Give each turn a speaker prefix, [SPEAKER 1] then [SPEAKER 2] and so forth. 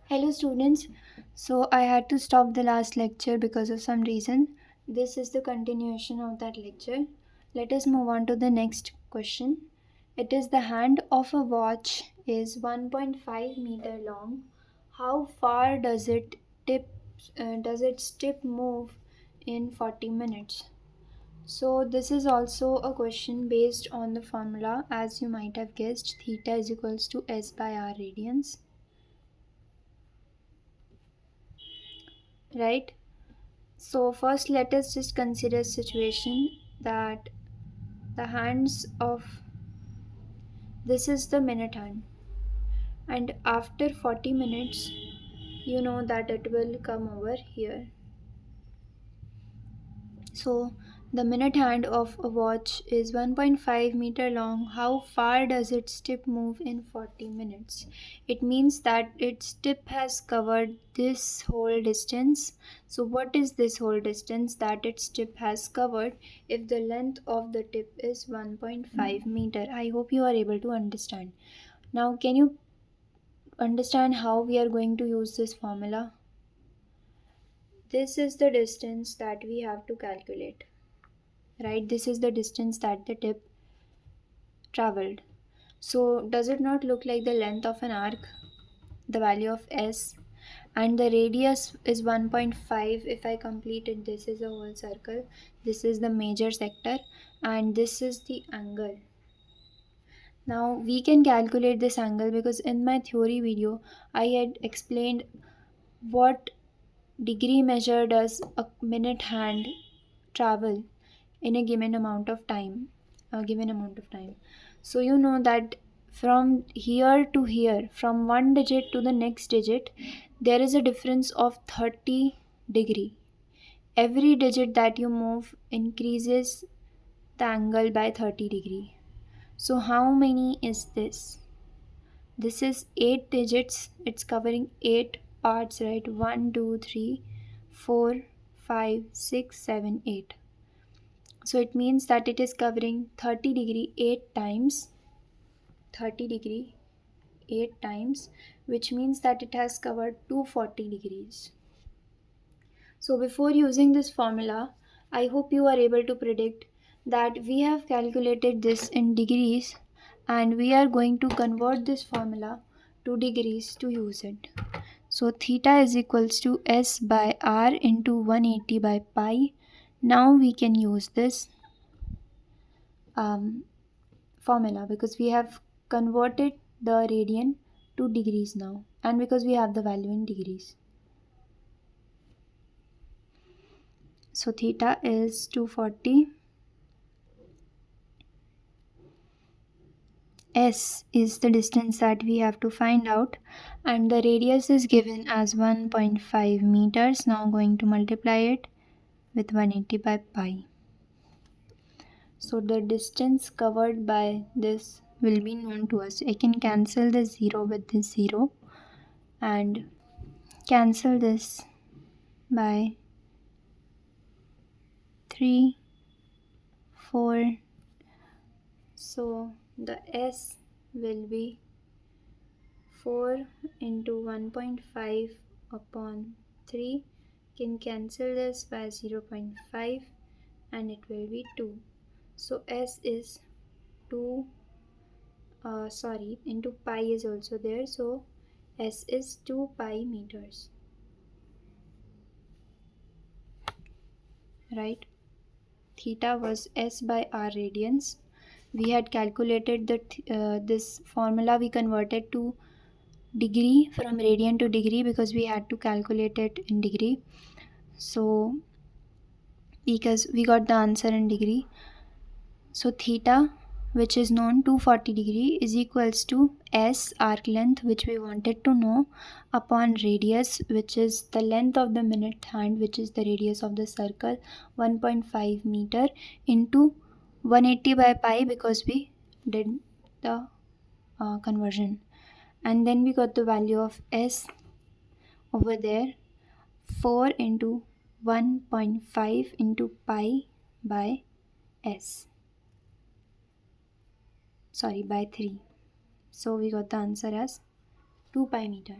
[SPEAKER 1] Hello students. So I had to stop the last lecture because of some reason. This is the continuation of that lecture. Let us move on to the next question. It is the hand of a watch is 1.5 meter long. How far tip does its tip move in 40 minutes? So this is also a question based on the formula, as you might have guessed, theta is equals to s by r radians, right? So first let us just consider a situation that the hands of this is the minute hand, and after 40 minutes you know that it will come over here. So the minute hand of a watch is 1.5 meter long. How far does its tip move in 40 minutes? It means that its tip has covered this whole distance. So what is this whole distance that its tip has covered if the length of the tip is 1.5 meter? I hope you are able to understand. Now can you understand how we are going to use this formula? This is the distance that we have to calculate, right? This is the distance that the tip traveled. So does it not look like the length of an arc, the value of s, and the radius is 1.5? If I complete it, this is a whole circle, this is the major sector, and this is the angle. Now we can calculate this angle because in my theory video I had explained what degree measure does a minute hand travel in a given amount of time. So you know that from here to here, from one digit to the next digit, there is a difference of 30 degree. Every digit that you move increases the angle by 30 degree. So how many is this? This is 8 digits. It's covering 8 parts, right? 1 2 3 4 5 6 7 8. So it means that it is covering 30 degree 8 times, 30 degree 8 times, which means that it has covered 240 degrees. So before using this formula, I hope you are able to predict that we have calculated this in degrees and we are going to convert this formula to degrees to use it. So theta is equals to s by r into 180 by pi. Now we can use this formula because we have converted the radian to degrees now, and because we have the value in degrees. So theta is 240, s is the distance that we have to find out, and the radius is given as 1.5 meters. Now going to multiply it with 180 by pi. So the distance covered by this will be known to us. I can cancel the 0 with this 0 and cancel this by 3 4. So the s will be 4 into 1.5 upon 3. Can cancel this by 0.5 and it will be 2. So s is 2 into pi is also there, so s is 2 pi meters, right? Theta was s by r radians. We had calculated that this formula we converted to degree, from radian to degree, because we had to calculate it in degree. So because we got the answer in degree, so theta, which is known 240 degree, is equals to s arc length, which we wanted to know, upon radius, which is the length of the minute hand, which is the radius of the circle, 1.5 meter, into 180 by pi because we did the conversion, and then we got the value of s over there, 4 into 1.5 into pi by by 3. So we got the answer as 2 pi meter.